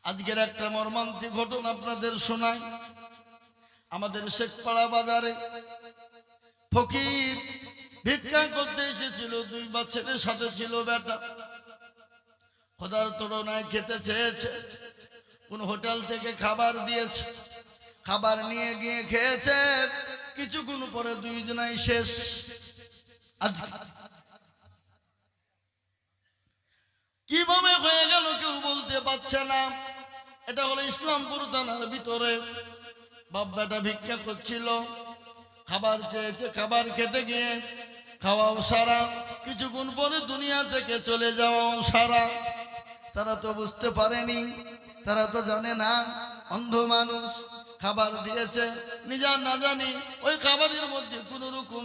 আজকের একটা মর্মান্তিক ঘটনা আপনাদের শোনাই। আমাদের শেখপাড়া বাজারে ফকির ভিক্ষা করতে এসেছিল, 2 বাচ্চাদের সাথে ছিল বেটা। খোদার তুলনায় খেতে চেয়েছে, কোন হোটেল থেকে খাবার দিয়েছে, খাবার নিয়ে গিয়ে খেয়েছে। কিছুক্ষণ পরে 2 জনাই শেষ। আজ কিভাবে হয়ে গেল কেউ বলতে পারছে না। এটা হলো ইসলামপুর থানার ভিতরে। বাপ বেটা ভিক্ষা করছিল, খাবার চেয়েছে, খাবার খেতে গিয়ে খাওয়াও সারা, কিছুক্ষণ পরে দুনিয়া থেকে চলে যাওয়াও সারা। তারা তো বুঝতে পারেনি, তারা তো জানে না, অন্ধ মানুষ। খাবার দিয়েছে, নিজা না জানি ওই খাবারের মধ্যে কোন রকম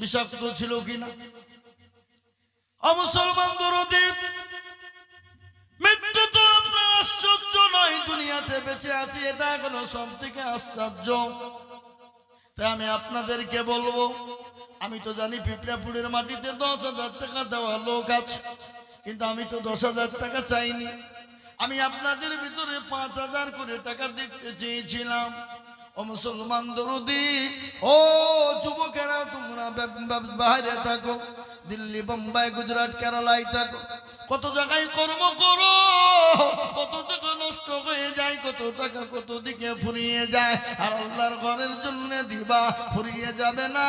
বিষাক্ত ছিল কিনা। মুসলমান দরদি, মৃত্যু তো আপনার আশ্চর্য নয়, দুনিয়াতে বেঁচে আছি এটা এখনো সব থেকে আশ্চর্য। তাই আমি আপনাদেরকে বলবো, আমি তো জানি পিঁপড়াপুরের মাটিতে 10,000 টাকা দেওয়া লোক আছে, কিন্তু আমি তো 10,000 টাকা চাইনি। আমি আপনাদের ভিতরে 5,000 করে টাকা দেখতে চেয়েছিলাম। ও মুসলমান দরদি, ও যুবকেরা, তোমরা বাইরে থাকো, দিল্লি, বোম্বাই, গুজরাট, কেরালায় থাকো, কত জায়গায় কর্ম করো, কত টাকা নষ্ট হয়ে যায়, কত টাকা কত দিকে ফুরিয়ে যায়। আর আল্লাহর ঘরের জন্য দিবা, ফুরিয়ে যাবে না।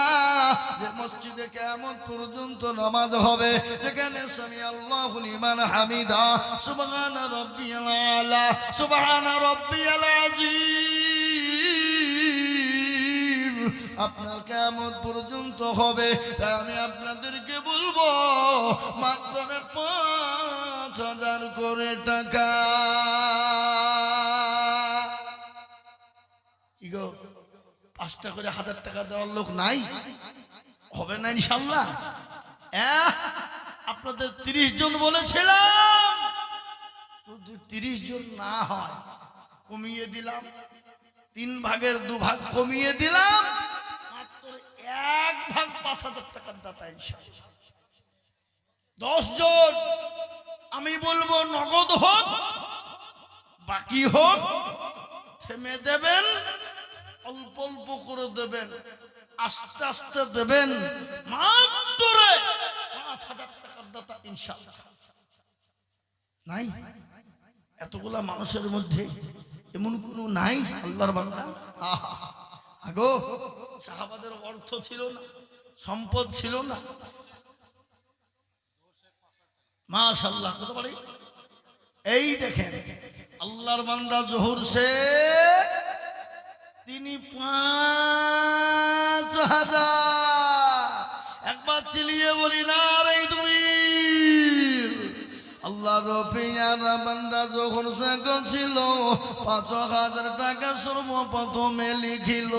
যে মসজিদে কিয়ামত পর্যন্ত নামাজ হবে, যেখানে সামি আল্লাহু লিমান হামিদা, সুবহানা রাব্বিয়াল আলা, সুবহানা রাব্বিয়াল আযীম, আপনার কিয়ামত পর্যন্ত হবে। তাই আমি আপনাদেরকে বলবো, মাত্র 5,000 করে টাকা। কি গো, 5টা করে 1,000 টাকা দেওয়ার লোক নাই? হবে না ইনশাল্লাহ। আপনাদের 30 জন বলেছিলাম, যদি 30 জন না হয় কমিয়ে দিলাম, 3 ভাগের 2 ভাগ কমিয়ে দিলাম, মাত্র 1 ভাগ 5,000 টাকার দাতা ইনশাল্লাহ। 10 জন আমি বলবো নগদ হোক, বাকি হোক, থেমে দেবেন, অল্প অল্প করে দেবেন, আস্তে আস্তে দেবেন, মাত্র 5,000 টাকার দাতা ইনশাআল্লাহ। নাই এতগুলা মানুষের মধ্যে এমন কোন নাই আল্লাহর বান্দা? আগো সাহাবাদের অর্থ ছিল না, সম্পদ ছিল না, মাশাআল্লাহ। কত পারি? এই দেখেন আল্লাহর বান্দা জহুর সে তিনি 5,000। একবার চিলিয়ে বলি না রে তুমি। আল্লাহর পিয়ারা বান্দা যখন সে ছিল 5,000 টাকা সর্বপ্রথমে লিখিল।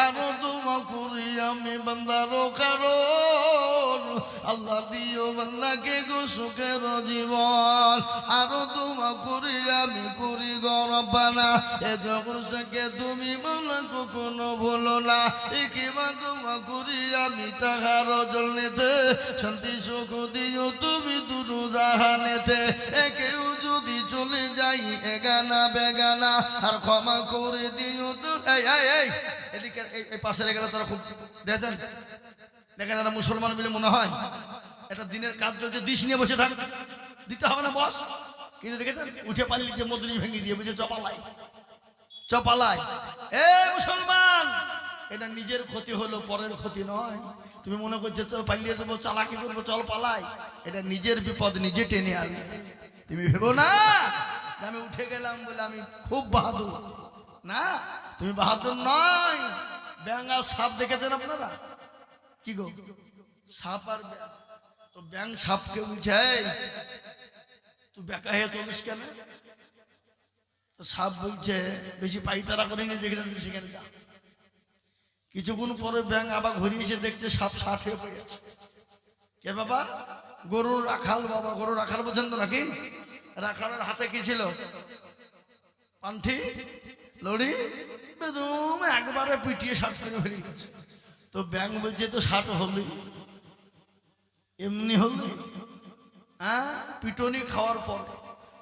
আরো দোয়া করি আমি বান্দার কারণ, আল্লাহ দিও বান্দাকে গো সুখের জীবন। আরো দোয়া করি আমি করি গো রব্বানা, এ যখন সে তুমি মাওলা কখনো ভুলো না। একিবা দোয়া করি আমি তাহার জন্যতে শান্তি সুখ দিও তুমি দুরু জাহানেতে। কেউ যদি চলে যাই এগানা বেগানা, আর ক্ষমা করে দিও তো। এই এদিকে এই পাশে গেলে তারা খুব দেখেন, দেখেন এরা মুসলমান বলে মনে হয় এটা দিনের কাজ চলছে, দিশ নিয়ে বসে থাক, দিতে হবে না বস। কিন্তু দেখেছেন উঠে পারলি যে মদুরি ভেঙে দিয়ে বুঝে চপালাই চপালাই। এ মুসলমান, এটা নিজের ক্ষতি হলো, পরের ক্ষতি নয়। তুমি মনে করছো চল পালিয়ে দেবো, চালাকি করবো, চল পালাই, এটা নিজের বিপদ নিজে টেনে আনবে। তুমি ভেবো না আমি উঠে গেলাম বলে আমি খুব বাহাদুর, না তুমি বাহাদুর নয়। ব্যাঙ আর সাপ দেখেছেন আপনারা? কি গো, সাপ আর ব্যাঙ, তো ব্যাঙ সাপকে বলছে তুই বেকা হয়ে চলিস কেন? তো সাপ বলছে বেশি পাইতারা করে নিয়ে যেখানে সেখানে যা। কিছুক্ষণ পরে ব্যাঙ আবার ঘুরিয়ে এসে দেখছে সাপ 60 হয়ে পড়েছে। কে বাবা? গরুর রাখাল বাবা। গরুর রাখাল বোঝেন তো নাকি? রাখালের হাতে কি ছিল? পান্থি লড়ি বেদম একবারে পিটিয়ে 60 করে ফেলে গেছে। তো ব্যাঙ বলছে তো 60 হলি, এমনি হলি, হ্যাঁ পিটনি খাওয়ার পর।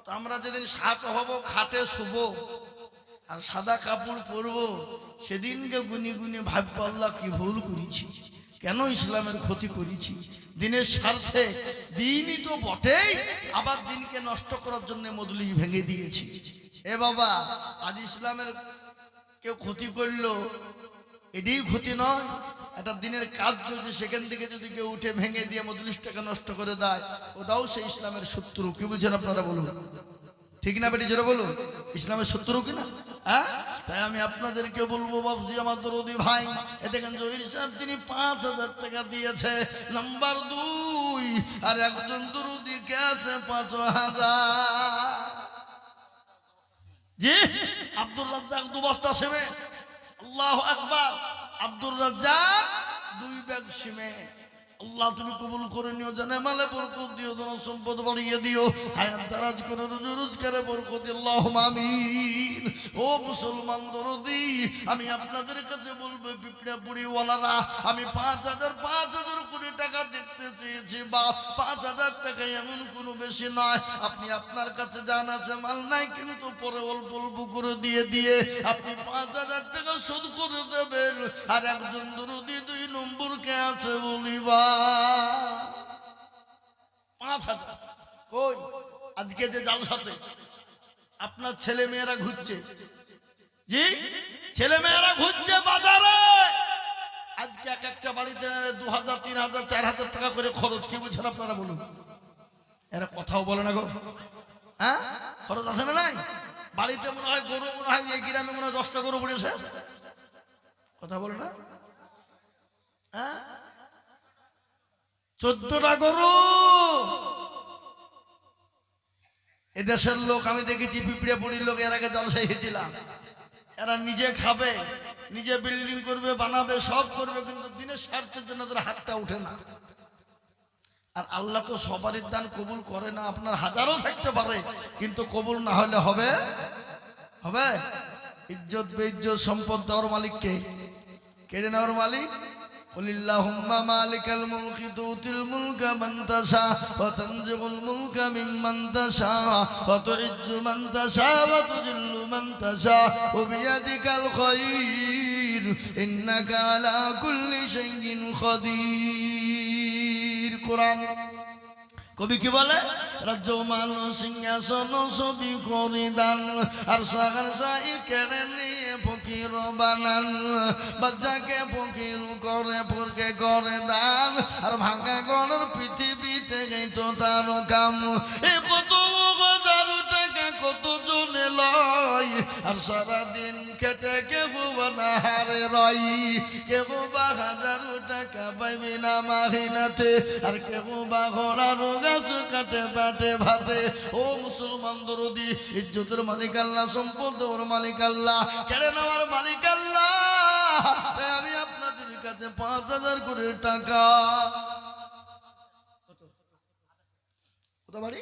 তো আমরা যেদিন সাত হব খাটে শুভ আর সাদা কাপড় পরবো সেদিনকে গুনি গুনি ভাববো আল্লাহ কি ভুল করেছি, কেন ইসলামের ক্ষতি করেছি। দিনের স্বার্থে দিনই তো বটেই, আবার দিনকে নষ্ট করার জন্য মজলিস ভেঙে দিয়েছি। এ বাবা, আজ ইসলামের কেউ ক্ষতি করলো, এটাই ক্ষতি নয়। একটা দিনের কাজ যদি সেখান থেকে যদি কেউ উঠে ভেঙে দিয়ে মজলিসটাকে নষ্ট করে দেয়, ওটাও সেই ইসলামের শত্রু। কি বুঝছেন আপনারা বলুন, ঠিক না বেটি? জোরে বলুন, ইসলামের শত্রু কিনা? হ্যাঁ, তাই আমি আপনাদেরকে বলবো বাবজি আমার দরদি ভাই, এ দেখেন জহির সাহেব তিনি 5,000 টাকা দিয়েছে, নাম্বার 2, আর একজন দরদি কে আছে 5,000। জি, আব্দুর রাজ্জাক 2 বস্তা সিমেন্ট। আল্লাহু আকবার। Abdur Razzak 2 bag cement. আল্লাহ তুমি কবুল করে নিও, জানে মালে বরকত দিও, ধন সম্পদ বাড়িয়ে দিও, হায়াত দারাজ করে রোজগারে বরকত দিও, আল্লাহুম্মা আমিন। ও মুসলমান দরদি, আমি আপনাদের কাছে বলবো পিপড়াপুরি ওয়ালারা, আমি 5,000 করে টাকা দেখতে চেয়েছি, বা 5,000 টাকা এমন কোনো বেশি নয়। আপনি আপনার কাছে জান আছে মাল নাই, কিন্তু পরে অল্প অল্প করে দিয়ে দিয়ে আপনি 5,000 টাকা শোধ করে দেবেন। আর একজন দরদি 2 নম্বর কে আছে বলিবা 5,000। ওই আজকে যে জালসাতে আপনার ছেলে মেয়েরা ঘুরছে, জি ছেলে মেয়েরা ঘুরছে বাজারে, আজকে এক একটা বাড়িতে 2,000, 3,000, 4,000 টাকা করে খরচ। কি বুঝছেন আপনারা বলুন? এরা কথাও বলে না গো। হ্যাঁ, খরচ আছে না নাই? বাড়িতে মনে হয় গরু, মনে হয় এই গ্রামে মনে হয় 10টা গরু পড়েছে। কথা বলে না? হ্যাঁ, 14টা গরু। এদেশের লোক আমি দেখেছি, পিঁপড়াপুরির লোক, এর আগে জলসায় গেছিলাম, এরা নিজে খাবে, নিজে বিল্ডিং করবে, বানাবে, সব করবে, কিন্তু দিনের স্বার্থের জন্য তাদের হাতটা উঠে না। আর আল্লাহ তো সবারই দান কবুল করে না। আপনার হাজারও থাকতে পারে, কিন্তু কবুল না হলে হবে হবে ইজ্জত বেইজ্জত সম্পদ দেওয়ার মালিককে, কেড়ে নেওয়ার মালিক। কুলিল্লাহুম্মা মালিকাল মুলকি তুতিল মুলকা মান তাশা ওয়া তানজিউল মুলকা মিম্মান তাশা ওয়া তুইজ্জু মান তাশা ওয়া তুযিল্লু মান তাশা ওয়া বিয়াদিকাল খায়র ইন্নাকা আলা কুল্লি শাইইন কাদির। কোরআন কবি কি বলে? রাজ্য মান সিংহাসন সবই করে দান, আর সাগর সাই কেড়ে নিয়ে ফকির বানান। বাচ্চাকে ফকির করে ফরকে করে দান, আর ভাঙা গড়ের পৃথিবীতে তো তার কাম। এ কত 1,000 টাকা কত জনে লয়, আর সারাদিন খেটে কেউ বানাহারে রয়। কেউ বা 1,000 টাকা পাইবি না মাহিনাতে, আর কেউ বা ঘোড়ার গাছ কাটে পাটে ভাতে। ও মুসলমান দরদি, ইজ্জতের মালিক আল্লাহ, সম্পদ দেওয়ার মালিক আল্লাহ, কেড়ে নেওয়ার মালিক আল্লাহ। তাই আমি আপনাদের কাছে 5,000 করে টাকা। কত বাড়ি?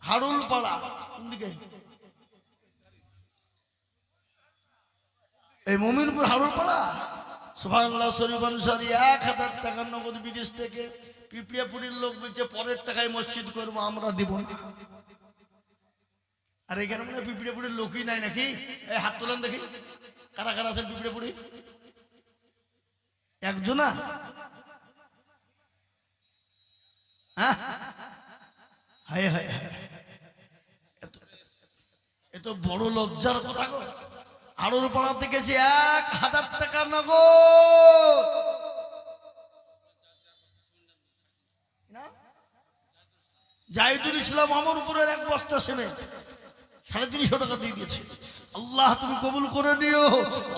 হাড়ুল পাড়া। কোন দিকে? এই মুমিনপুর হাড়ুল পাড়া। সুবহানাল্লাহ শরীফ আনসারী 1,000 টাকা নগদ বিদেশ থেকে। পিঁপড়াপুরির লোক বলছে পরের টাকায় মসজিদ করবো, আমরা দিব না। আর এখানে মানে পিঁপড়াপুরির লোকই নাই নাকি? এই হাত তোলেন দেখি, কারা কারা আছেন পিঁপড়াপুরি? একজনা? হ্যাঁ, হায় হায় হায়, এত বড় লজ্জার কথা গো। আড়ুর পাড়া থেকে 1,000 টাকা নগদ। জাহিদুল ইসলাম আমরপুরের 1 বস্তা সিমেন্ট 350 টাকা দিয়ে দিয়েছে। আল্লাহ তুমি কবুল করে নিও।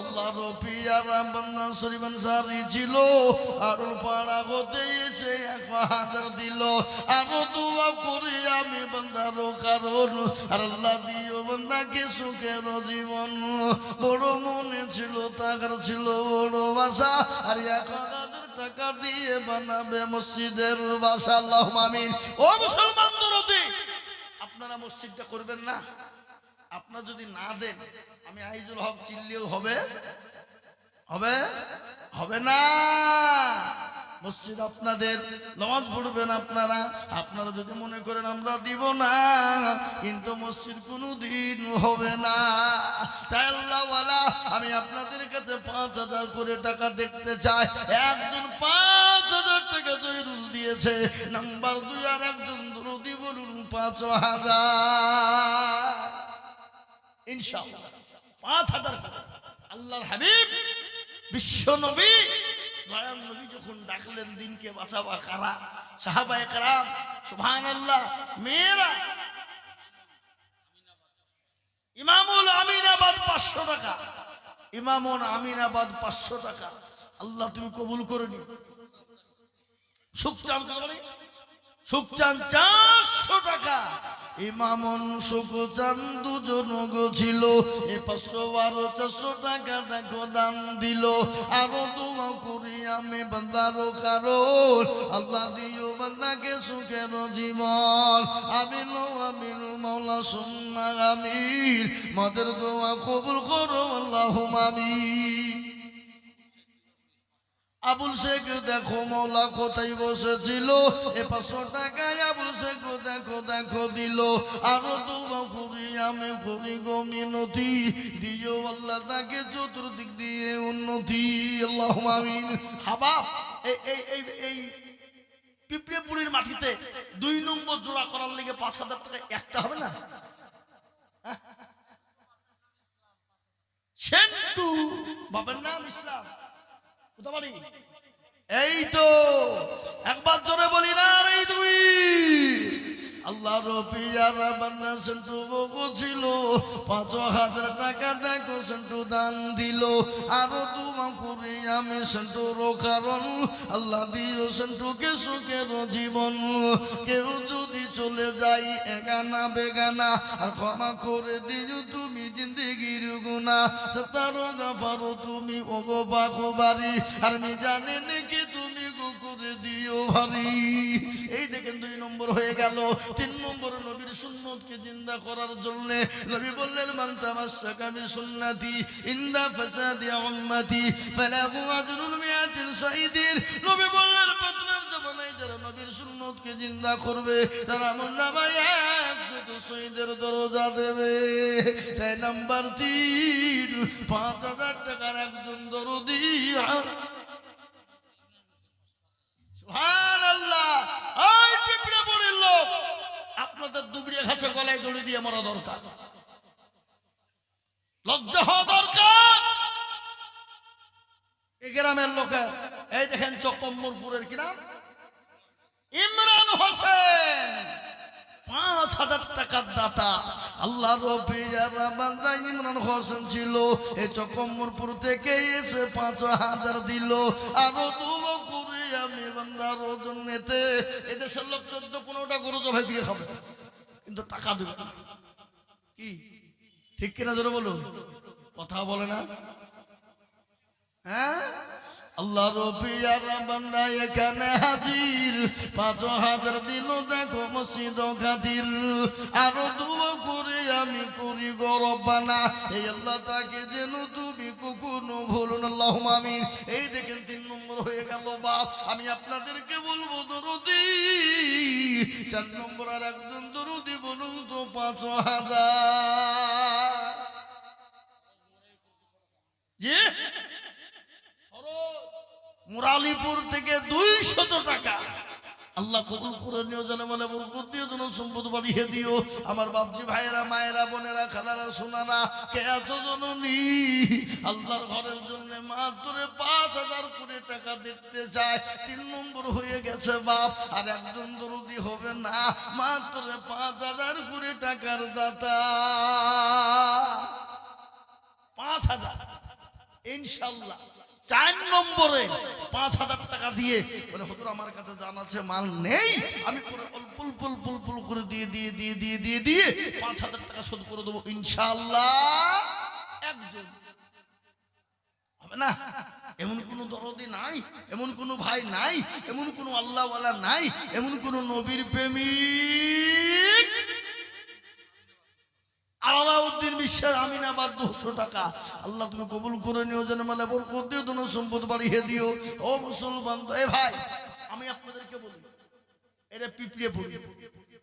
আল্লাহ রবি আরাম বান্দা শরীফ আনসারী ছিল, আড়ুল পাড়া হতে এসে 1,000 দিল। আরো দোয়া করি আমি বান্দারও কারণ, আর আল্লাহ দিও বান্দাকে সুখের জীবন। বড় মনে ছিল, তাকার ছিল বড় বাসা, আর 1,000 টাকা দিয়ে বানাবে মসজিদের বাসা। আল্লাহুম্মা আমিন। ও মুসলমান দরদি, আপনারা মসজিদটা করবেন না? আপনারা যদি না দেন, আমি আইজুল হক চিল্লিও হবে হবে হবে না। মসজিদ আপনাদের, নামাজ পড়বেন আপনারা। আপনারা যদি মনে করেন আমরা দিব না, কিন্তু মসজিদ কোনোদিন হবে না। তাই আল্লাহওয়ালা আমি আপনাদের কাছে 5,000 করে টাকা দেখতে চাই। একজন 5,000 টাকা জহিরুল দিয়েছে, নাম্বার 2 আর একজন দরুদি বলুন 5,000 ইনশাআল্লাহ। 5,000 আল্লাহর হাবিব বিশ্ব নবী দয়াল নবী যখন ডাকলেন দিনকে বাঁচাবা কারা? সাহাবায়ে কেরাম সুবহানাল্লাহ। মেয়েরা ইমামুল আমিনাবাদ 500 টাকা, ইমামুল আমিনাবাদ 500 টাকা। আল্লাহ তুমি কবুল করে নিও। সুখচান কত বলে? সুখচান 400 টাকা। ইমামন সুখচান দুজন ছিল, 512 টাকা দেখো দান দিল। আরো দোয়া করি আমি বান্দার কারণ, আল্লাহ দিও বান্দাকে সুখের জীবন। আমিন আমিন মাওলা সুম্মা আমিন। মাদের দোয়া কবুল করো আল্লাহুম্মা আমিন। আবুল শেখ দেখো মৌলা কোথায় বসেছিল, 500 টাকায় আবুল শেখ দেখো দেখো দিল। আরো দোয়া করি আমি করি গো মিনতি, দিও আল্লাহ তাকে চতুর্দিক দিয়ে উন্নতি। আল্লাহুম্মা আমিন। হাবাব এই এই এই এই পিঁপড়েপুরির মাটিতে 2 নম্বর জোড়া করার লেগে 5,000 টাকা একটা হবে না? সেন্টু বাবার নাম ইসলাম কোথাবাড়ি? এই তো একবার জোরে বলি না রে তুই। আল্লাহ রবিয়ারা বান্দা সেন্টু বকো ছিল, 5,000 টাকা দেখো সেন্টু দান দিল। আরো দোয়া করি আমি সেন্টুর কারণ, আল্লাহ দিও সেন্টুকে সুখের জীবন। কেউ যদি চলে যাই এগানা বেগানা, আর ক্ষমা করে দিও তুমি জিন্দেগির গুনাহ। সতারো গাফারো তুমি ওগো বাকো বাড়ি, আর আমি জানি নাকি তুমি গো করে দিও ভারী। এই দেখেন 2 নম্বর হয়ে গেল। 3 নম্বর নবীর সুন্নতকে জিন্দা করার জন্য নবী বললেন মান তামাসসাকা বিসুন্নতি ইনদা ফাসাদি উম্মতি ফালাহু আজরুন মিআতিন সাইদিন। নবী বললেন বদনার জামানায় যারা নবীর সুন্নতকে জিন্দা করবে তারা আমলনামায় 100 শহীদের দরজা দেবে। তাই নাম্বার 3 5,000 টাকার একজন দরদি। সুবহানাল্লাহ। ওই পিঁপড়ে পড়িল, আপনাদের দুবড়িয়া ঘাসের গলায় দড়ি দিয়ে মরা দরকার, লজ্জা হওয়া দরকার। এই গ্রামের লোকের এই দেখেন চকম্বরপুরের কি নাম, ইমরান হোসেন 5,000 টাকার দাতা। আল্লাহ রবিয়ারা বান্দা ইমরান হোসেন ছিল, এই চকম্বরপুর থেকে এসে 5,000 দিল। আরো দোয়া করি আমি বান্দার জন্যতে। এদেশের লোক 14-15টা গরু জবাই করে খাবে, কিন্তু টাকা দেবে না। কি ঠিক কিনা ধরে বলুন? কথা বলে না? হ্যাঁ, আল্লাহ রবিয়ারা বান্দা এখানে হাজির, 5,000 দিল দেখো মসজিদ খাতির। আরো দোয়া করে আমি করি গরবানা, এই আল্লাহ তাকে যেন তুমি কখনো ভুলুন। আল্লাহুম্মা আমিন। এই দেখেন 3 নম্বর হয়ে গেল বাপ। আমি আপনাদেরকে বলবো দরদি 4 নম্বর আর একজন দরদি বলুন তো 5,000। জি মুরালিপুর থেকে 200 টাকা। আল্লাহ কবুল করে নিও, জানে বলে বরকত দিও, যেন সম্পদ বাড়িয়ে দিও। আমার বাপজি ভাইয়েরা মায়েরা বোনেরা খালারা সোনারা কে আছো জননী, আল্লাহর ঘরের জন্য মাত্র 5,000 করে টাকা দেখতে চায়। 3 নম্বর হয়ে গেছে বাপ। আর একজন দরদি হবে না, মাত্র 5,000 করে টাকার দাতা। 5,000 ইনশাআল্লাহ। 4 নম্বরে 5,000 টাকা দিয়ে বলে হুজুর আমার কাছে জান আছে মাল নেই, আমি পুল করে দিয়ে 5,000 টাকা শোধ করে দেবো ইনশাআল্লাহ। একজন হবে না? এমন কোন দরদি নাই, এমন কোন ভাই নাই, এমন কোন আল্লাহওয়ালা নাই, এমন কোন নবীর প্রেমিক আলাউদ্দিন বিশ্বাস আমিনাবাদ 200 টাকা। আল্লাহ তুমি কবুল করে নিও, যেন মালে বরকত দিও, তোমার সম্পদ বাড়িয়ে দিও। ও মুসলমান ভাই, আমি আপনাদেরকে বলি, এটা পিঁপড়ে পড়ি,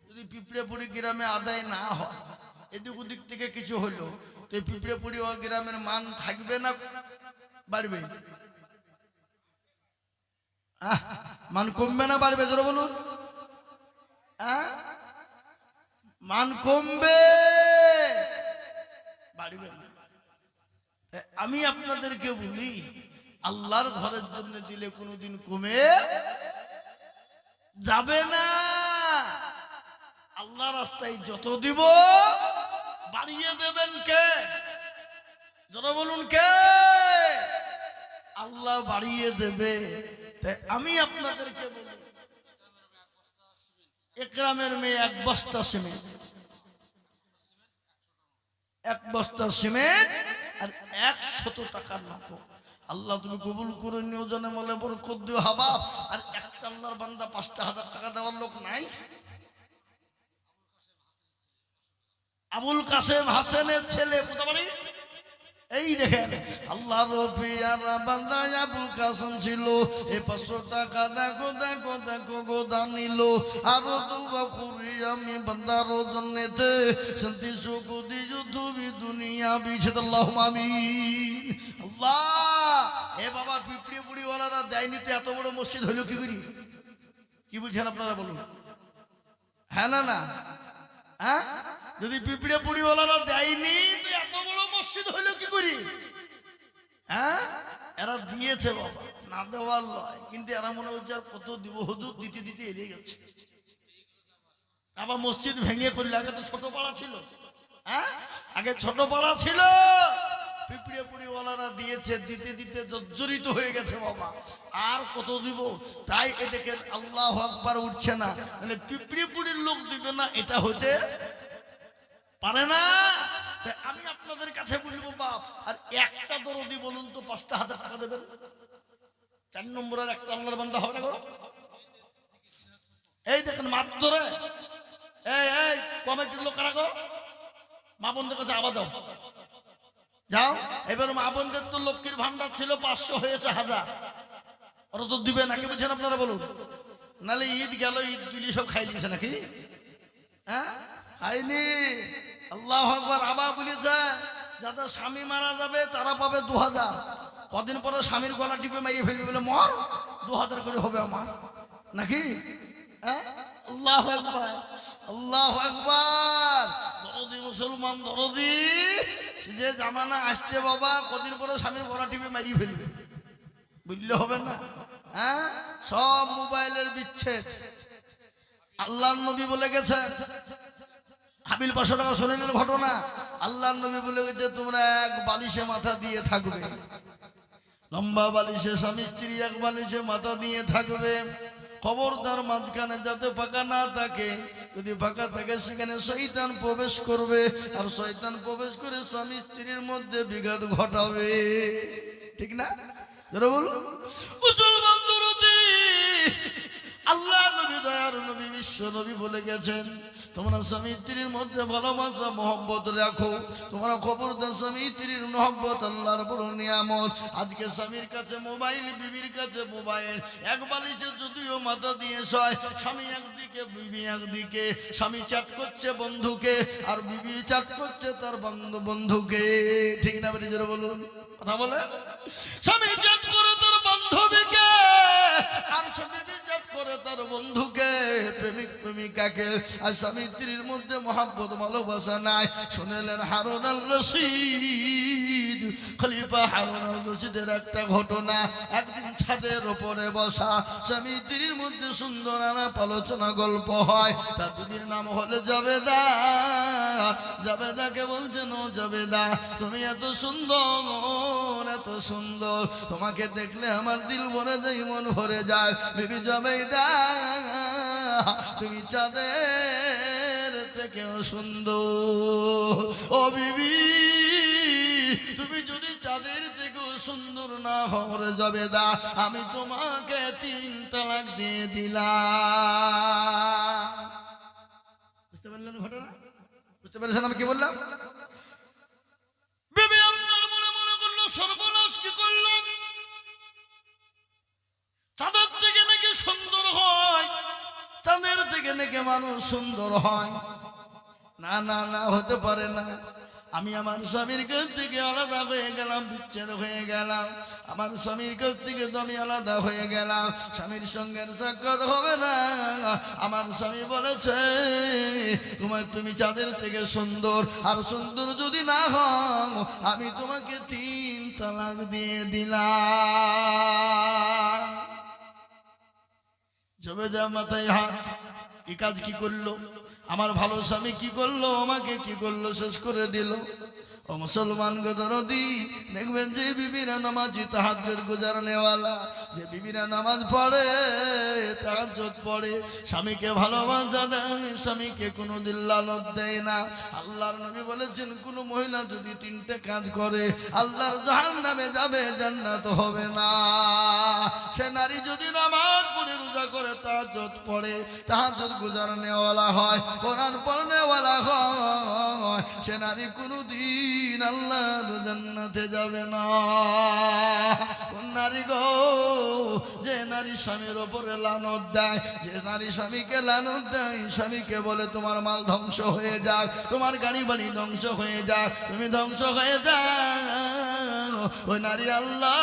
যদি পিঁপড়ে পড়ি গ্রামে আদায় না হয়, এদিক ওদিক থেকে কিছু হলো, তো এই পিঁপড়ে পড়ি ও গ্রামের মান থাকবে না বাড়বে? মান কমবে না বাড়বে? জোরে বলুন। মান কমবে, বাড়বে না। আমি আপনাদেরকে বলি, আল্লাহর ঘরের জন্য দিলে কোনোদিন কমে যাবে না। আল্লাহ রাস্তায় যত দিব বাড়িয়ে দেবেন কে? যারা বলুন কে? আল্লাহ বাড়িয়ে দেবে। আমি আপনাদেরকে বলি, একরামের মেয়ে 1 বস্তা সিমেন্ট, 1 বস্তা সিমেন্ট আর 100 টাকার মতো। আল্লাহ তুমি কবুল করে নিও, জানে বলে বরকত দিও হাবা। আর একটা আল্লাহর বান্দা 5,000 টাকা দেওয়ার লোক নাই? আবুল কাসেম হাসানের ছেলে কোথা বাড়ি? এই দেখেন, আল্লাহর পিয়ারা বান্দা আবুল কাসেম ছিল। এই 500 টাকা দেখো দেখো দেখো গোদা নিল। আরো দুয়া করি আমি বান্দার জন্যতে, শান্তি সুখ দিও তুমি দুনিয়া বিছেদ। আল্লাহুম্মা আমিন। আল্লাহ, এ বাবা পিঁপড়ে পুড়িওয়ালারা দেয়নি তো এত বড় মসজিদ হইল কি করি? কি বুঝছেন আপনারা বলুন? হ্যাঁ না না? হ্যাঁ, যদি পিঁপড়ে পুড়িওয়ালারা দেয়নি তো এত বড় মসজিদ হইল কি করি? হ্যাঁ, এরা দিয়েছে বাবা, না দেওয়ার লয়, কিন্তু এরা মনে হচ্ছে আর কত দিব, হুজুর দিতে দিতে এড়িয়ে গেছে। আবার মসজিদ ভেঙে করলে, আগে তো ছোট পাড়া ছিল। হ্যাঁ, আগে ছোট পাড়া ছিল, পিঁপড়ে পুড়িওয়ালারা দিয়েছে, দিতে দিতে জর্জরিত হয়ে গেছে বাবা, আর কত দিব। তাই এ দেখেন আল্লাহু আকবার উঠছে না, মানে পিঁপড়ে পুড়ির লোক দিবে না, এটা হতে পারে না। আমি আপনাদের কাছে বলবো বাপ, আর একটা দরদি বলুন তো 5,000 টাকা দেবেন? 4 নম্বরের একটা আল্লাহর বান্দা হবে না গো? এই দেখেন মাত্র এই কমিটির লোক কারা গো? মা বোনদের কাছে আবার যাও যাও। এবার মা বোনদের তো লক্ষ্মীর ভান্ডার ছিল, 500 হয়েছে 1000, ওরা তো দিবে নাকি? বুঝছেন আপনারা বলুন? নাহলে ঈদ গেল, ঈদ দিলি সব খাই দিয়েছে নাকি? হ্যাঁ, খাইনি। আল্লাহু আকবার। আবার বলেছে যাদের স্বামী মারা যাবে তারা পাবে 2000, কদিন পরে স্বামীর গলা টিপে মারিয়ে ফেলবে বলে মর, 2000 করে হবে আমার নাকি? হ্যাঁ, আল্লাহু আকবার, আল্লাহু আকবার। দরদি মুসলমান দরদি, যে জামানা আসছে বাবা, কদিন পরে স্বামীর গলা টিপে মারিয়ে ফেলবে, বুঝলে হবে না? হ্যাঁ, সব মোবাইলের বিচ্ছেদ। আল্লাহর নবী বলে গেছে, হাবিল 500 টাকা শুনিলেন ঘটনা। আল্লাহর নবী বলে গেছে তোমরা এক বালিশে মাথা দিয়ে থাকবে, লম্বা বালিশে স্বামী স্ত্রী এক বালিশে মাথা দিয়ে থাকবে। খবরদার মাঝখানে যাতে ফাঁকা না থাকে, যদি ফাঁকা থাকে সেখানে শয়তান প্রবেশ করবে, আর শয়তান প্রবেশ করে স্বামী স্ত্রীর মধ্যে বিঘাত ঘটাবে। ঠিক না? যারা বলুন মুসলমান দরদি, আল্লাহ নবী দয়ার নবী বিশ্ব নবী বলে গেছেন তোমরা স্বামী স্ত্রীর মধ্যে ভালোবাসা মহব্বত রাখো। তোমরা খবরদার স্বামী স্ত্রীর মহব্বত আল্লাহর বড় নিয়ামত। আজকে স্বামীর কাছে মোবাইল, বিবির কাছে মোবাইল, এক বালিশে যদিও মাথা দিয়ে শয়, স্বামী একদিকে বিবি একদিকে, স্বামী চ্যাট করছে বন্ধুকে আর বিবি চ্যাট করছে তার বন্ধুকে। ঠিক না বেরিয়ে জোরে বলুন, কথা বলে। স্বামী চ্যাট করে তার বান্ধবীকে আর বিবি চ্যাট করে তার বন্ধুকে, প্রেমিক প্রেমিকাকে। আর স্বামী স্ত্রীর মধ্যে মহাব্বত ভালোবাসা নাই। শুনেলেন হারুন আল রশিদ, খলিফা হারুন আল রশিদের একটা ঘটনা। একদিন ছাদের ওপরে বসা, স্বামী স্ত্রীর মধ্যে সুন্দর আলাপ আলোচনা গল্প হয়। তার বিবির নাম হলে জবেদা। জবেদাকে বলছেন ও জবেদা, তুমি এত সুন্দর, এত সুন্দর, তোমাকে দেখলে আমার দিল ভরে যায়, মন ভরে যায়। বিবি জবেদা, তুমি চাঁদের থেকেও সুন্দর। ও বিবি, তুমি যদি চাঁদের থেকেও সুন্দর না হরে জবেদা, আমি তোমাকে 3 তালাক দিয়ে দিলাম। বুঝতে পারলেন ঘটনা? বুঝতে পেরেছেন আমি কি বললাম? বিবি আপনার মনে মনে করলো সর্বনাশ কি করলাম, চাঁদের থেকে নাকি সুন্দর হয়, চাঁদের থেকে নাকি মানুষ সুন্দর হয়। না না না, হতে পারে না। আমি আমার স্বামীর কাছ থেকে আলাদা হয়ে গেলাম, বিচ্ছেদ হয়ে গেলাম। আমার স্বামীর কাছ থেকে তো আমি আলাদা হয়ে গেলাম, স্বামীর সঙ্গে সাক্ষাৎ হবে না। আমার স্বামী বলেছে তুমি চাঁদের থেকে সুন্দর, আর সুন্দর যদি না হও আমি তোমাকে 3 তালাক দিয়ে দিলাম। জবেদা মাথায় হাত, এই কাজ কি করলো? আমার ভালো স্বামী কি করলো? আমাকে কি করলো? শেষ করে দিল। ও মুসলমান গদরদি, দেখবেন যে বিবিরা নামাজি তাহাজ্জুদ গুজারনেওয়ালা, যে বিবিরা নামাজ পড়ে তাহাজ্জুদ পড়ে, স্বামীকে ভালোবাসা দেয়, স্বামীকে কোনোদিন লানত দেয় না। আল্লাহর নবী বলেছেন কোন মহিলা যদি 3টে কাজ করে আল্লাহর জাহান্নামে যাবে, জান্নাত হবে না। সে নারী যদি নামাজ পড়ে, রোজা করে, তাহাজ্জুদ পড়ে, তাহাজ্জুদ গুজারনেওয়ালা হয়, কোরআন পড়নেওয়ালা হয়, সে নারী কোনোদিন আল্লাহর জান্নাতে যাবে না। কোন নারী গো? যে নারী স্বামীর ওপরে লানত দেয়, যে নারী স্বামীকে লানত দেয়, স্বামীকে বলে তোমার মাল ধ্বংস হয়ে যাক, তোমার গাড়ি বাড়ি ধ্বংস হয়ে যাক, তুমি ধ্বংস হয়ে যাও, ওই নারী আল্লাহ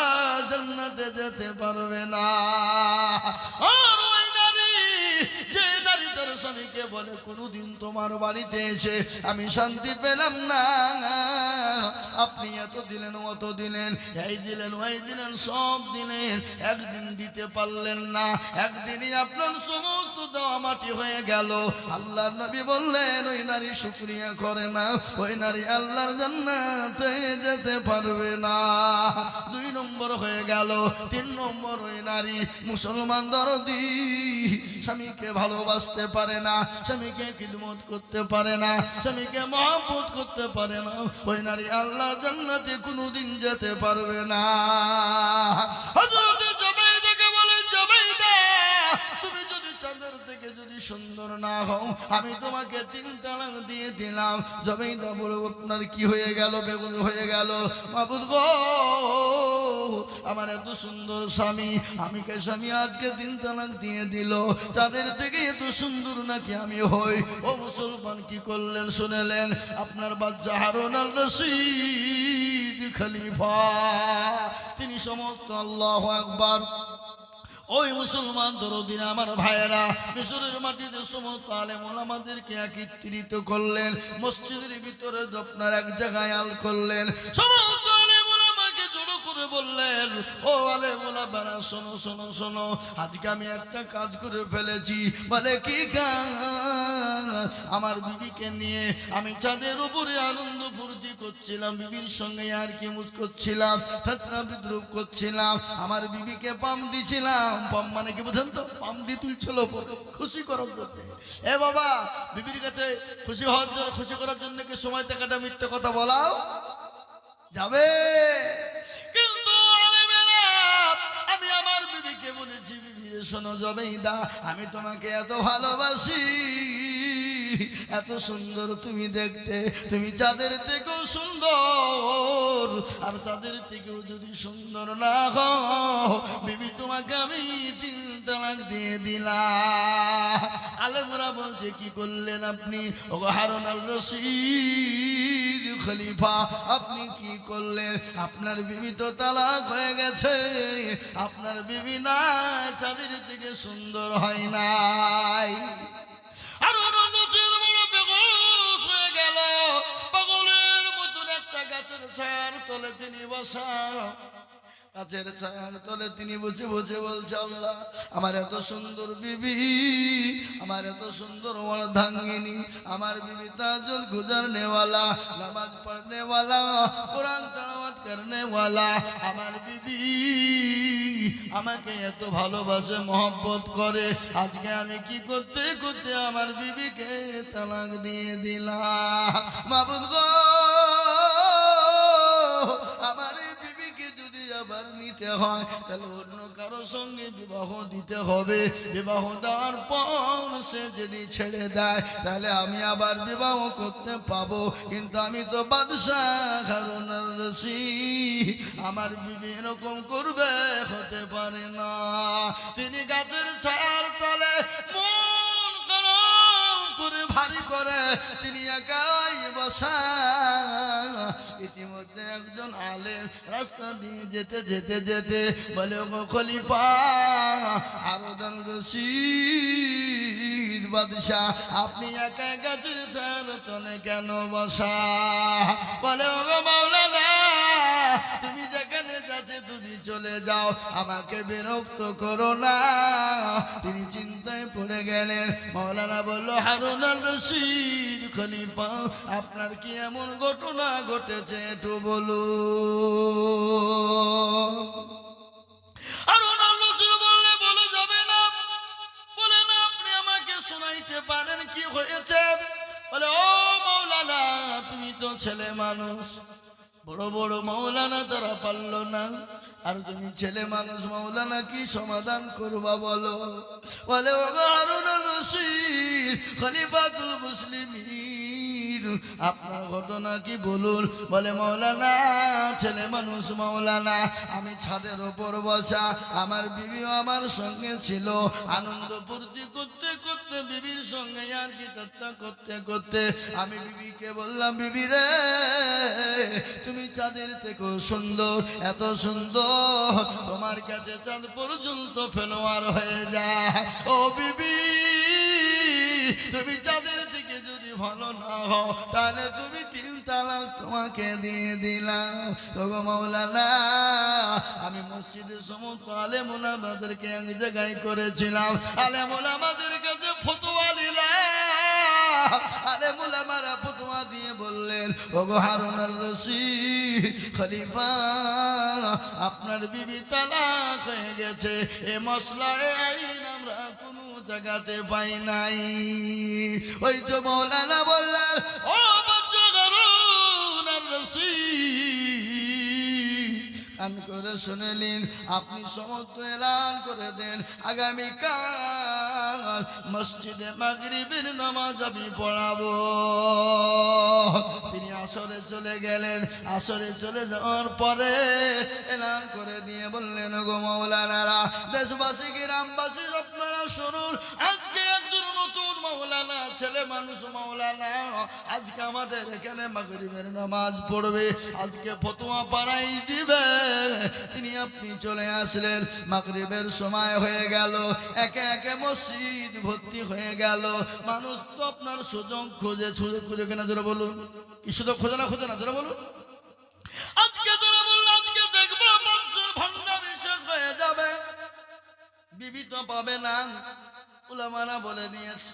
জান্নাতে যেতে পারবে না। আর ওই নারী, যে নারী তার স্বামীকে বলে কোনোদিন তোমার বাড়িতে এসে আমি শান্তি পেলাম না, আপনি এত দিলেন, অত দিলেন, এই দিলেন, ওই দিলেন, সব দিলেন, একদিন দিতে পারলেন না, একদিনই আপনার সমস্ত দেওয়া মাটি হয়ে গেল। আল্লাহর নবী বললেন ওই নারী শুকরিয়া করে না, ওই নারী আল্লাহর জান্নাতে যেতে পারবে না। 2 নম্বর হয়ে গেল। 3 নম্বর, ওই নারী মুসলমান দরদি, স্বামীকে ভালোবাসতে পারে না, স্বামীকে খিদমত করতে পারে না, স্বামীকে মহব্বত করতে পারে না, ওই নারী আল্লাহ জান্নাতে কোনোদিন যেতে পারবে না। হযরত জুবাইদাকে বলেন, জুবাইদা তুমি যদি চাঁদের থেকে যদি সুন্দর না হও আমি তোমাকে 3 তালাক দিয়ে দিলাম। জুবাইদা বলে আপনার কি হয়ে গেল? বেগুন হয়ে গেল। মাবুদ গো, আমার এত সুন্দর স্বামী, আমি কে স্বামী আজকে 3 তালাক দিয়ে দিল, চাঁদের থেকে এত সুন্দর নাকি আমি হই? ও মুসলমান, কি করলেন শুনেলেন? আপনার বাচ্চা হারুন আল রশিদ খলিফা, তিনি সমস্ত আল্লাহু আকবার। ওই মুসলমান দরদিন আমার ভাইয়েরা, মিশরের মাটিতে সমস্ত আলেম ওলামাদেরকে একত্রিত করলেন, মসজিদের ভিতরে আপনার এক জায়গায় আল করলেন, সমস্ত আলেম ওলামাকে জড়ো করে বললেন, ও আলেম ওলামারা শোনো শোনো শোনো, আজকে আমি একটা কাজ করে ফেলেছি। বলে কি কাজ? আমার বিবিকে নিয়ে আমি চাঁদের উপরে আনন্দ ফুর্তি করছিলাম, বিবির সঙ্গে আর কি মুজ করছিলাম, ঠাট্টা বিদ্রুপ করছিলাম, আমার বিবিকে পাম দিছিলাম। পাম মানে কি বুঝেন তো? পাম দিয়ে তুলছিল খুশি করার জন্য। এ বাবা, বিবির কাছে খুশি হওয়ার জন্য, খুশি করার জন্য কি সময় থাকাটা মিথ্যে কথা বলাও যাবে? কিন্তু আলেমেরা, আমি আমার বিবিকে বলেছি, বিবির শোনো জুবাইদা, আমি তোমাকে এত ভালোবাসি, এত সুন্দর তুমি দেখতে, তুমি চাঁদের থেকেও সুন্দর, আর চাঁদের থেকেও যদি সুন্দর না হও বিবি, তোমাকে আমি 3 তালাক দিয়ে দিলাম। আলেমরা বলছে কি করলেন আপনি? ও হারুন আল রশিদ খলিফা, আপনি কি করলেন? আপনার বিবি তো তালাক হয়ে গেছে, আপনার বিবি নাই, চাঁদের থেকে সুন্দর হয় নাই। হারুন আল রশিদ বড় বেহুশ হয়ে গেল, পাগলের মতন একটা গাছের ছায়ার তলে তিনি বসা, গাছের ছায়ার তলে তিনি বসে বসে বলছে, আল্লাহ, আমার এত সুন্দর বিবি, আমার এত সুন্দর অর্ধাঙ্গিনী, আমার বিবি তাহাজ্জুদ গুজারনেওয়ালা, নামাজ পড়নেওয়ালা, কোরআন তেলাওয়াত করনেওয়ালা, আমার বিবি আমাকে এত ভালোবাসে, মহব্বত করে, আজকে আমি কি করতে করতে আমার বিবিকে তালাক দিয়ে দিলাম। মাবুদ গো, আমার বিবিকে যদি আবার নিতে হয়, তাহলে অন্য কারো সঙ্গে বিবাহ দিতে হবে। বিবাহ দেওয়ার পর সে যদি ছেড়ে দেয় তাহলে আমি আবার বিবাহ করতে পাবো। কিন্তু আমি তো বাদশাহ হারুন আর রশিদ, আমার বিবি এরকম করবে, হতে পারে না। তিনি গাছের ছায়ার তলে মন খারাপ করে ভারী করে তিনি একাই বসা। ইতিমধ্যে একজন আলেম রাস্তা দিয়ে যেতে যেতে যেতে বলে, ও খলিফা হারুন আর রশিদ বাদশাহ, আপনি একা গাছের ছায়ার তলে কেন বসা? বলে, ও মাওলানা, তুমি যেখানে যাচ্ছে তুমি চলে যাও, আমাকে বিরক্ত করো না। তিনি চিন্তায় পড়ে গেলেন। মাওলানা বলল, হারুন আর রশিদ খলিফা, আপনার কি এমন ঘটনা ঘটেছে একটু বলুন। হারুন আর রশিদ বললে, বলে যাবে না। বলে না, আপনি আমাকে শোনাইতে পারেন কি হয়েছে? বলে, ও মাওলানা, তুমি তো ছেলে মানুষ, বড় বড় মাওলানা তারা পারল না, আর তুমি ছেলে মানুষ, মাওলানা কি সমাধান করবা বলো? বলে, ও হারুন আর রশিদ খলিফাতুল মুসলিমিন, আপনার ঘটনা কি বলুন। বলে, মাওলানা, ছেলে মানুষ মাওলানা, আমি ছাদের ওপর বসা, আমার বিবি আমার সঙ্গে ছিল, আনন্দ ফুর্তি করতে করতে বিবির সঙ্গে আর কি ঠাট্টা করতে করতে আমি বিবিকে বললাম, বিবি রে, তুমি চাঁদের থেকেও সুন্দর, এত সুন্দর, তোমার কাছে চাঁদ পর্যন্ত ফেলোয়ার হয়ে যায়। ও বিবি, তুমি চাঁদের থেকে যদি ভালো না হও তাহলে তুমি 3 তালাক তোমাকে দিয়ে দিলাম। ওগো মাওলানা, আমি মসজিদের সমস্ত আলেম ওলামাদেরকে এক জায়গায় করেছিলাম, আলেম ওলামাদের কাছে ফতোয়া নিলাম। আলেম ওলামারা ফতোয়া দিয়ে বললেন, ওগো হারুন আর রশিদ খলিফা, আপনার বিবি তালাক হয়ে গেছে। এ মশলায় আইন আমরা কোনো জায়গাতে পাই নাই। ওই যে মাওলানা বললেন, ও বাচ্চা হারুন আর রশিদ, কান করে শুনে নিন, আপনি সমস্ত এলান করে দেন, আগামীকাল মসজিদে মাগরিবের নামাজ আমি পড়াবো। তিনি আসরে চলে গেলেন। আসরে চলে যাওয়ার পরে এলান করে দিয়ে বললেন, গো মাওলানারা, দেশবাসী গ্রামবাসী আপনারা শুনুন, আজকে একজন নতুন মাওলানা, ছেলে মানুষ মাওলানা, আজকে আমাদের এখানে মাগরিবের নামাজ পড়বে, আজকে ফতোয়া পাড়াই দিবে। তিনি আপনি চলে আসলেন, মাগরিবের সময় হয়ে গেল, একে একে মসজিদ ভর্তি হয়ে গেল। মানুষ তো আপনার সুযোগ খুঁজে খুঁজে কেনা, জোরে বলুন, কি সুযোগ খোঁজে না জোরে বলুন। আজকে জোরে বলুন, আজকে দেখবো মানুষের ভান্ডামি শেষ হয়ে যাবে, বিবি তো পাবে না, উলামারা বলে দিয়েছে।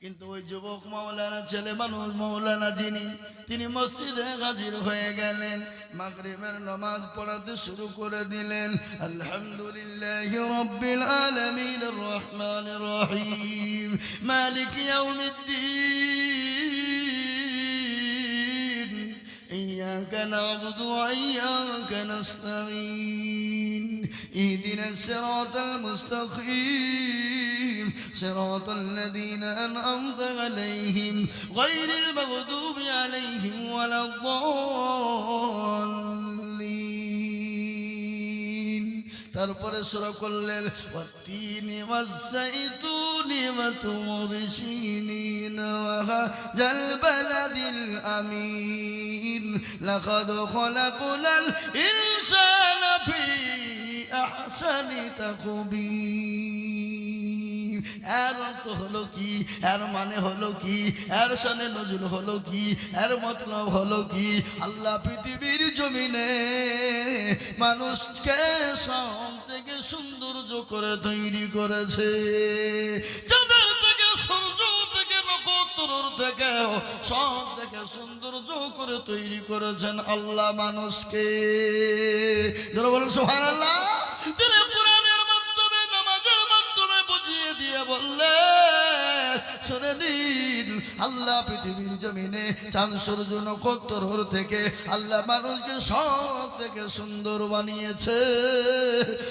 কিন্তু ওই যুবক মাওলানা, ছেলে মানুষ মাওলানা যিনি, তিনি মসজিদে হাজির হয়ে গেলেন, মাগরিবের নামাজ পড়াতে শুরু করে দিলেন। আলহামদুলিল্লাহি রাব্বিল আলামিন আর রহমানির রহিম মালিক ইয়াউমিদ্দিন ইয়্যাকা না'বুদু ওয়া ইয়্যাকা নাস্তাঈন ইহদিনাস সিরাতাল মুস্তাকিম صراط الذين أنعمت عليهم غير المغضوب عليهم ولا الضالين। তারপরে সূরা করলেন, ওয়াত্তিনি ওয়াজ-যাইতুনি ওয়া তুরি সিনিন ওয়া হাযাল বালাদিল আমিন লাকাদ খালাকনাল ইনসানা ফি আহসানি তাকবীর। এর অর্থ হলো কি, এর মানে হলো কি, এর শানে নজরুল হলো কি, এর মতলব হলো কি, আল্লাহ পৃথিবীর জমিনে মানুষকে সব থেকে সৌন্দর্য করে তৈরি করেছে। যাদের থেকে সূর্য থেকে নক্ষত্র থেকে সব থেকে সৌন্দর্য করে তৈরি করেছেন আল্লাহ মানুষকে। যারা বলেন সুবহানাল্লাহ। তিনি কোরআনের মাধ্যমে, নামাজের মাধ্যমে বুঝিয়ে দিয়ে বললেন, শুনে নিন, আল্লাহ পৃথিবীর জমিনে চাঁদ সূর্য নক্ষত্র থেকে আল্লাহ মানুষকে সব থেকে সুন্দর বানিয়েছে।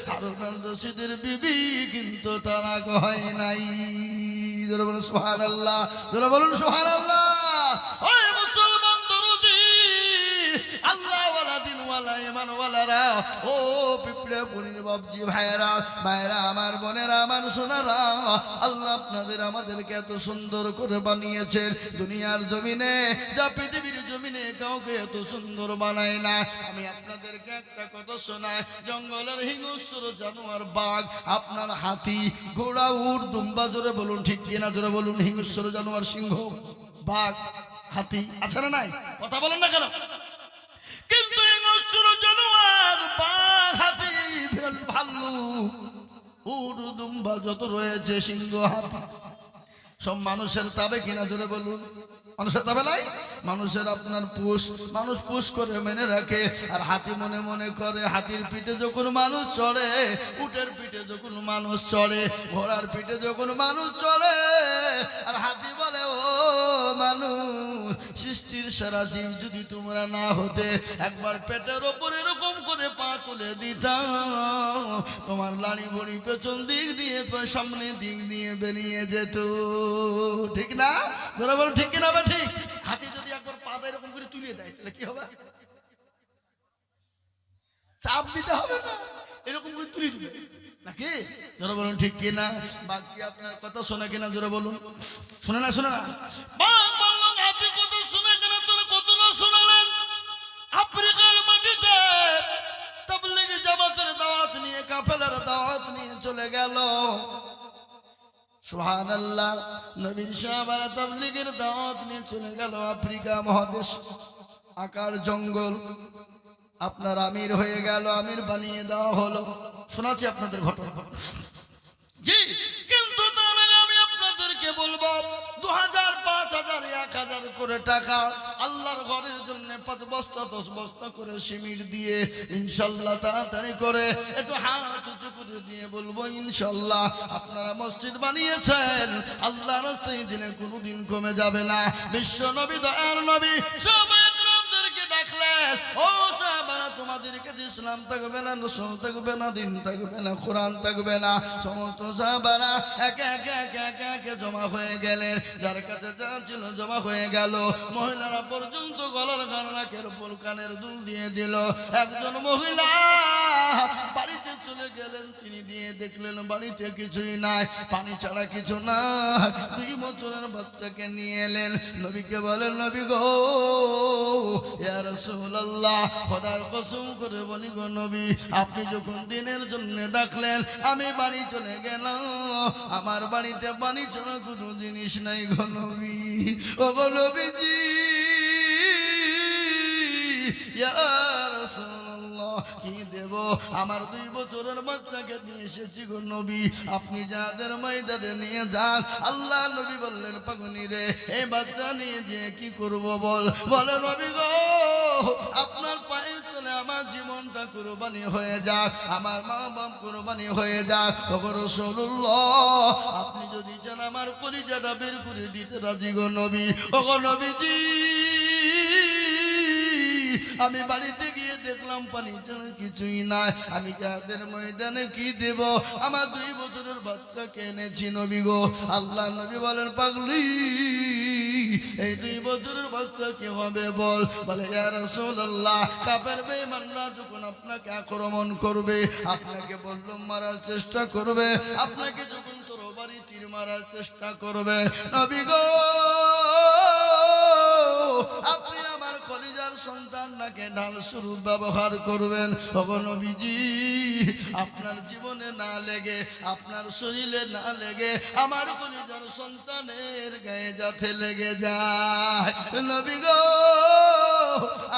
হারুন রশিদের বিবি কিন্তু তালাক হয় নাই। জোরে বলুন সুবহানাল্লাহ, জোরে বলুন সুবহানাল্লাহ। ওই মুসলমান দরদি আল্লাহ ওয়ালা দিন ওয়ালা ইমান ওয়ালারা, ও পিপড়ে পুলির বাবজি ভাইরা, ভাইরা আমার বোনেরা, আমার সোনারা, আল্লাহ আপনাদের আমাদেরকে এত সুন্দর করে বানিয়েছেন। দুনিয়ার জমিনে যা পৃথিবীর জমিনে কাউকে এত সুন্দর বানায় না। আমি আপনাদেরকে একটা কথা শোনাই, জঙ্গলের হিংস্র জানোয়ার বাঘ, আপনার হাতি, ঘোড়া, উট, দুম্বা, জোরে বলুন ঠিক কিনা, জোরে বলুন, হিংস্র জানোয়ার সিংহ, বাঘ, হাতি আছে না নাই? কথা বলেন না কেন? কিন্তু হিংস্র জানোয়ার বাঘ, হাতি, ভাল্লুক, উট, দুম্বা যত রয়েছে, সিংহ, হাতি, সব মানুষের তাবে কিনা, জোরে বলুন। মানুষের তাবে নাই? মানুষের আপনার পুষ, মানুষ পুষ করে মেনে রাখে। আর হাতি মনে মনে করে, হাতির পিঠে যখন মানুষ চড়ে, উটের পিঠে যখন মানুষ চড়ে, ঘোড়ার পিঠে যখন মানুষ চড়ে, আর হাতি বলে, ও মানুষ, সৃষ্টির সেরা জীব যদি তোমরা না হতে, একবার পেটের ওপর এরকম করে পা তুলে দিতাম, তোমার লাড়ি বড়ি পেছন দিক দিয়ে সামনে দিক দিয়ে বেরিয়ে যেত। ঠিক না? ধরে বলো ঠিক কিনা? বা ঠিক। হাতি যদি একবার পাটা এরকম করে তুলে দেয় তাহলে কি হবে? চাপ দিতে হবে না, এরকম করে তুলে দিবে নাকি? জোরে বলুন ঠিক কিনা? বাকি আপনার কথা শোনে কিনা, জোরে বলুন। শুনে না, শুনে না? বাঘ বলল, হাতি কত শুনে কিনা, তোর কত না শোনালেন? আফ্রিকার মাটিতে তাবলীগ জামাতের দাওয়াত নিয়ে, কাফেলার দাওয়াত নিয়ে চলে গেল। সুবহানাল্লাহ। নবীর সাহাবারা তাবলীগের দাওয়াত নিয়ে চলে গেল আফ্রিকা মহাদেশ, আকার জঙ্গল, আপনার আমির হয়ে গেল, আমির বানিয়ে দেওয়া হলো। শোনাচ্ছি আপনাদের ঘটনা। জি, কিন্তু তার আগে আমি আপনাদেরকে বলবো, 2000, 5000, 1000 করে টাকা আল্লাহর ঘরের জন্য 5 বস্তা 10 বস্তা করে সিমেন্ট দিয়ে ইনশাআল্লাহ তাড়াতাড়ি করে একটু হাত উঁচু করে দিয়ে বলবো, ইনশাআল্লাহ আপনারা মসজিদ বানিয়েছেন, আল্লাহর রাস্তায় দিলে কোনোদিন কমে যাবে না। বিশ্ব নবী, দয়ার নবী সবাই একরামদেরকে ডাকলেন, ও সাহাবারা, তোমাদের কাছে ইসলাম থাকবে না, রাসূল থাকবে না, দিন থাকবে না, কোরআন থাকবে না। সমস্ত সাহাবারা একে একে একে একে একে জমা হয়ে গেলেন। যার কাছে যা ছিল জমা হয়ে গেল। মহিলারা পর্যন্ত গলার গান, নাকের ফুল, কানের দুল দিয়ে দিল। একজন মহিলা বাড়িতে চলে গেলেন, তিনি দিয়ে দেখলেন বাড়িতে কিছুই নাই, পানি ছাড়া কিছু না। 2 বছরের বাচ্চাকে নিয়ে এলেন, নবীকে বলেন, নবী গো, ইয়া রাসূলুল্লাহ, খোদার কসম করে বলি গো নবী, আপনি যখন দিনের জন্য ডাকলেন, আমি বাড়ি চলে গেলাম, আমার বাড়িতে পানি ছাড়া কোনো জিনিস নাই গো নবী। ও গো নবীজি, ইয়া রাসূলুল্লাহ, কি দেব? আমার 2 বছরের বাচ্চাকে নিয়ে এসেছি গো নবী, আপনি যাদের ময়দানে নিয়ে যান। আল্লাহ নবী বললেন, পাগনি রে, এই বাচ্চা নিয়ে যে কি করব বল? বলে, নবী গো, আপনার পায়ে চলে আমার জীবনটা কুরবানি হয়ে যাক, আমার মা বাপ কুরবানি হয়ে যাক। ও গো রাসূলুল্লাহ, আপনি যদি চান আমার কলিজাটা বের করে দিতে রাজি গো নবী। ও গো নবীজি, আমি বাড়িতে গিয়ে দেখলাম পানি ছাড়া কিছুই নাই, আমি যাদের ময়দানে কি দেব? আমার 2 বছরের বাচ্চাকে এনেছি নবী গো। আল্লাহ নবী বলেন, পাগলি, এই 2 বছরের বাচ্চা কি হবে বল? বলে, ইয়া রাসূলুল্লাহ, কাফের বেঈমানরা যখন আপনাকে আক্রমণ করবে, আপনাকে বললুম মারার চেষ্টা করবে, আপনাকে যখন তরবারি তীর মারার চেষ্টা করবে, নবী গো, আপনি আমার কলিজার সন্তানটাকে ঢাল স্বরূপ ব্যবহার করবেন। ওগো নবীজি, আপনার জীবনে না লেগে, আপনার শরীরে না লেগে, আমার কলিজার সন্তানের গায়ে যাতে লেগে যায়। নবী গো,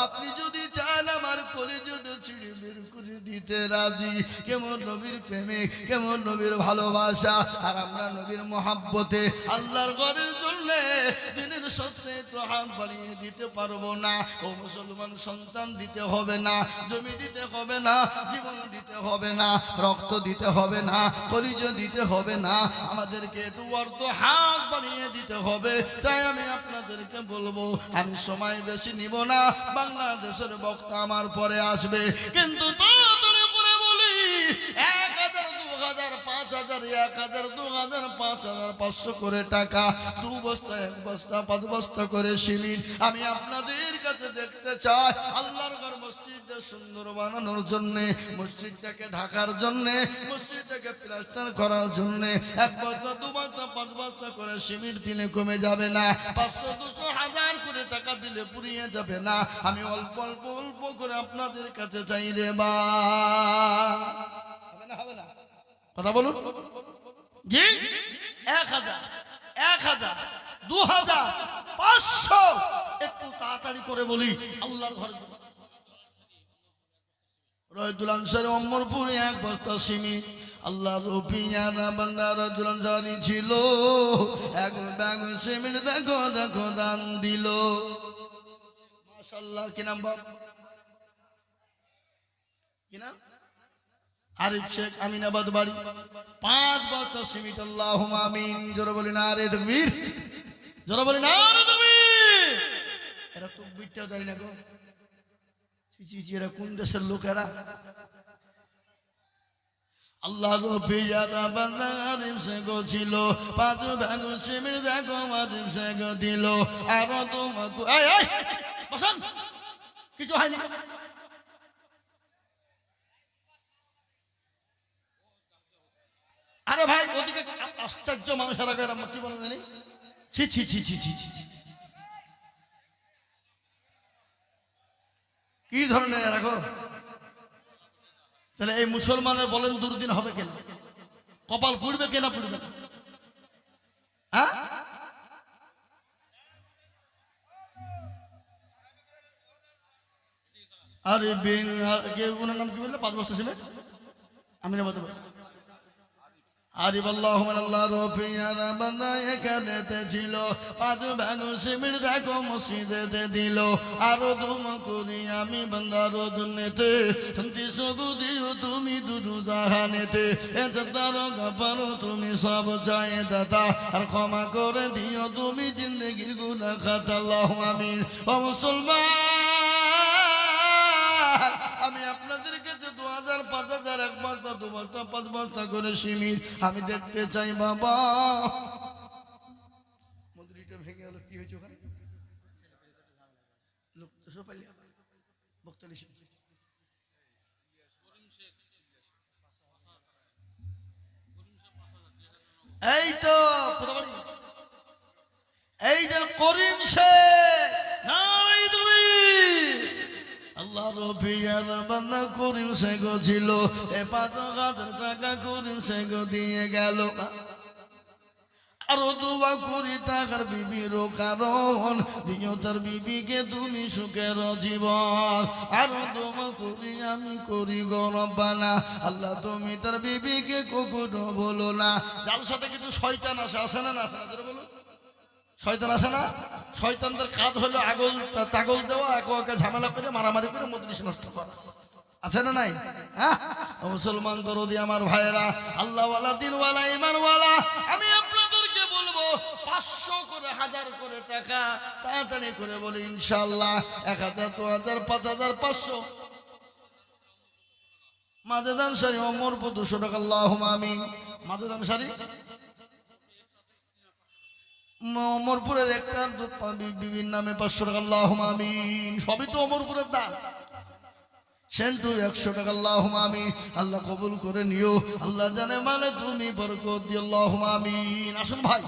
আপনি যদি চান আমার কলিজাটা ছিঁড়ে বের করে দিতে রাজি। কেমন নবীর প্রেমে, কেমন নবীর ভালোবাসা। আর আমরা নবীর মহাব্বতে আল্লাহর ঘরের জন্য দিনের সত্যে একটু হাত বাড়িয়ে দিতে পারবো না। ও মুসলমান, সন্তান দিতে হবে না, জমি দিতে হবে না, জীবন দিতে হবে না, রক্ত দিতে হবে না, কলিজা দিতে হবে না, আমাদেরকে একটু অর্থ হাত বাড়িয়ে দিতে হবে। তাই আমি আপনাদেরকে বলবো, আমি সময় বেশি নিব না, বাংলাদেশের বক্তা আমার পরে আসবে, কিন্তু তাড়াতাড়ি করে বলি 1000, 2000, 5000, 1000, 2000, 5000, 500 করে টাকা, 2 বস্তা, 1 বস্তা, 5 বস্তা করে সিমেন্ট আমি আপনাদের কাছে দেখতে চাই। আল্লাহর ঘর মসজিদটা সুন্দর বানানোর জন্য, মসজিদটাকে ঢাকার জন্য, মসজিদটাকে প্লাস্টার করার জন্য 1 বস্তা, 2 বস্তা, 5 বস্তা করে সিমেন্ট দিলে কমে যাবে না, 500, 200, 1000 করে টাকা দিলে পুড়িয়ে যাবে না। আমি অল্প অল্প অল্প করে আপনাদের কাছে চাই রে বা, হবে না, হবে না? কথা বলুন জি। 1000, 1000, 2000, 500, একটু তাড়াতাড়ি করে বলি। আল্লাহর ঘরে রহিদুল আনসারী অমরপুর 1 বস্তা সিমেন্ট। আল্লাহ রবিয়ানা বান্দা রহিদুল আনসারী ছিল, 1 ব্যাগ সিমেন্ট দেখো দেখো দান দিল। মাশাআল্লাহ। কি নাম বাপ? কি নাম? আরিফ শেখ, আমিনাবাদ বাড়ি। 5 বস্তা সিমেন্ট। আল্লাহুম্মা আমিন। জোরে বলি নারে তাকবীর, জোরে বলি নারে তাকবীর। এরা তাকবীরটা দেয় না গো। এরা কোন দেশের লোকেরা? আল্লাহ রবিয়ানা বান্দা আরিফ শেখ ছিল, 5 ভাগ সিমেন্ট দেখো আরিফ শেখ দিল। আর তোমাকে এই এই বসেন, কিছু হয়নি। আরে ভাই, ওদিকে আশ্চর্য মানুষেরা কি বলে জানি, ছি ছি ছি ছি ছি ছি, কি ধরনের রাখো। তাহলে এই মুসলমানের বলেন দুর্দিন হবে কেন? কপাল পুড়বে কেনা পুড়বে? হ্যাঁ, আরে বেন ওনার নাম কি বললে? 5 বস্তা ছিল, আমি না বলতে পারি। আরিফ আল্লাহ রফিয়ানা বান্দা এখানেতে ছিল, 5 ভাগ সিমেন্ট দেখো মসজিদেতে দিল। আরো দোয়া করি আমি বান্দার জন্যতে, শান্তি সুখ দিও তুমি দুরু জাহানেতে। এজদার গাফারো তুমি সব চায় দাতা, আর ক্ষমা করে দিও তুমি জিন্দেগির গুনাহ খাতা। আল্লাহুম্মা আমিন। ও মুসলমান, আমি আপনাদের কাছে 2000, 5000, 1 বস্তা, 2 বস্তা, 5 বস্তা করে সিমেন্ট আমি দেখতে চাই বাবা। মন্দিরটা ভেঙে গেল, কি হয়েছে ওখানে? লোক তো সব পালিয়ে বক্তা লিখে। এই তো এই যে করিম শেখ, নারাই তুমি। আল্লাহ রবিয়ার বান্দা করিম শেখ ছিল, 5,000 টাকা করিম শেখ দিয়ে গেল। আরো দোয়া করি তার বিবির কারণ, দিও তার বিবিকে তুমি সুখের জীবন। আরো দোয়া করি আমি করি গো রব্বানা, আল্লাহ তুমি তার বিবিকে কখনো বলো না। যার সাথে কিন্তু শয়তান আসে না? না আসে না? বলো, শয়তান আসে না? শয়তানদের কাজ হলো তাগল দেওয়া, একে ঝামেলা করে মারামারি করে মজলিস নষ্ট করা, আছে না নাই? হ্যাঁ, মুসলমান দরদি আমার ভাইয়েরা, আল্লাহওয়ালা, দিনওয়ালা, ইমানওয়ালা, আমি আপনাদেরকে বলবো 500 করে, 1000 করে টাকা তাড়াতাড়ি করে বলি ইনশাআল্লাহ। 1000, 2000, 5000, 500 মাজেদান শাড়ি অমরপুর 200 টাকা। আল্লাহুম্মা আমিন। মাজেদান শাড়ি অমরপুরের একটা বিবির নামে 500 টাকা। আল্লাহুম্মা আমিন। সবই তো অমরপুরের দাম। সেন্টু 100 টাকা। আল্লাহুম্মা আমিন। আল্লাহ কবুল করে নিও, আল্লাহ জানে মানে তুমি বরকত দিও। আল্লাহুম্মা আমিন। আসুন ভাই,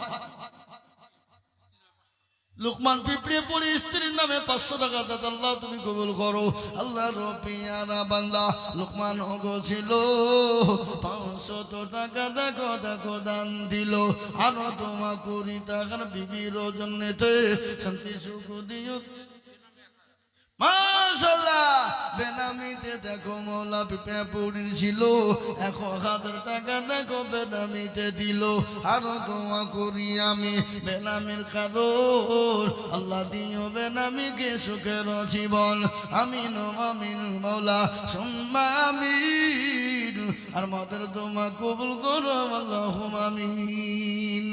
লুকমান পিঁপড়ে পড়ে স্ত্রীর নামে 500 টাকা দাদা, আল্লাহ তুমি কবুল করো। আল্লাহ রবিয়ানা বান্দা লুকমান ওগো ছিল, 500 টাকা দেখো দেখো দান দিল। আরো তোমা করি টাকার বিবির জন্যতে শান্তি সুখ দিও। মাশাআল্লাহ, বেনা বেনামিতে দেখো মৌলা পেপুরির ছিল 1,000 টাকা দেখো বেনামিতে দিল আরো দোয়া করি আমি বেনামির কারণ আল্লাহ দিও বেনামিকে সুখের জীবন আমিন আমিন মৌলা সুম্মা আমিন আর মাদের দোয়া কবুল করো আল্লাহুম্মা আমিন।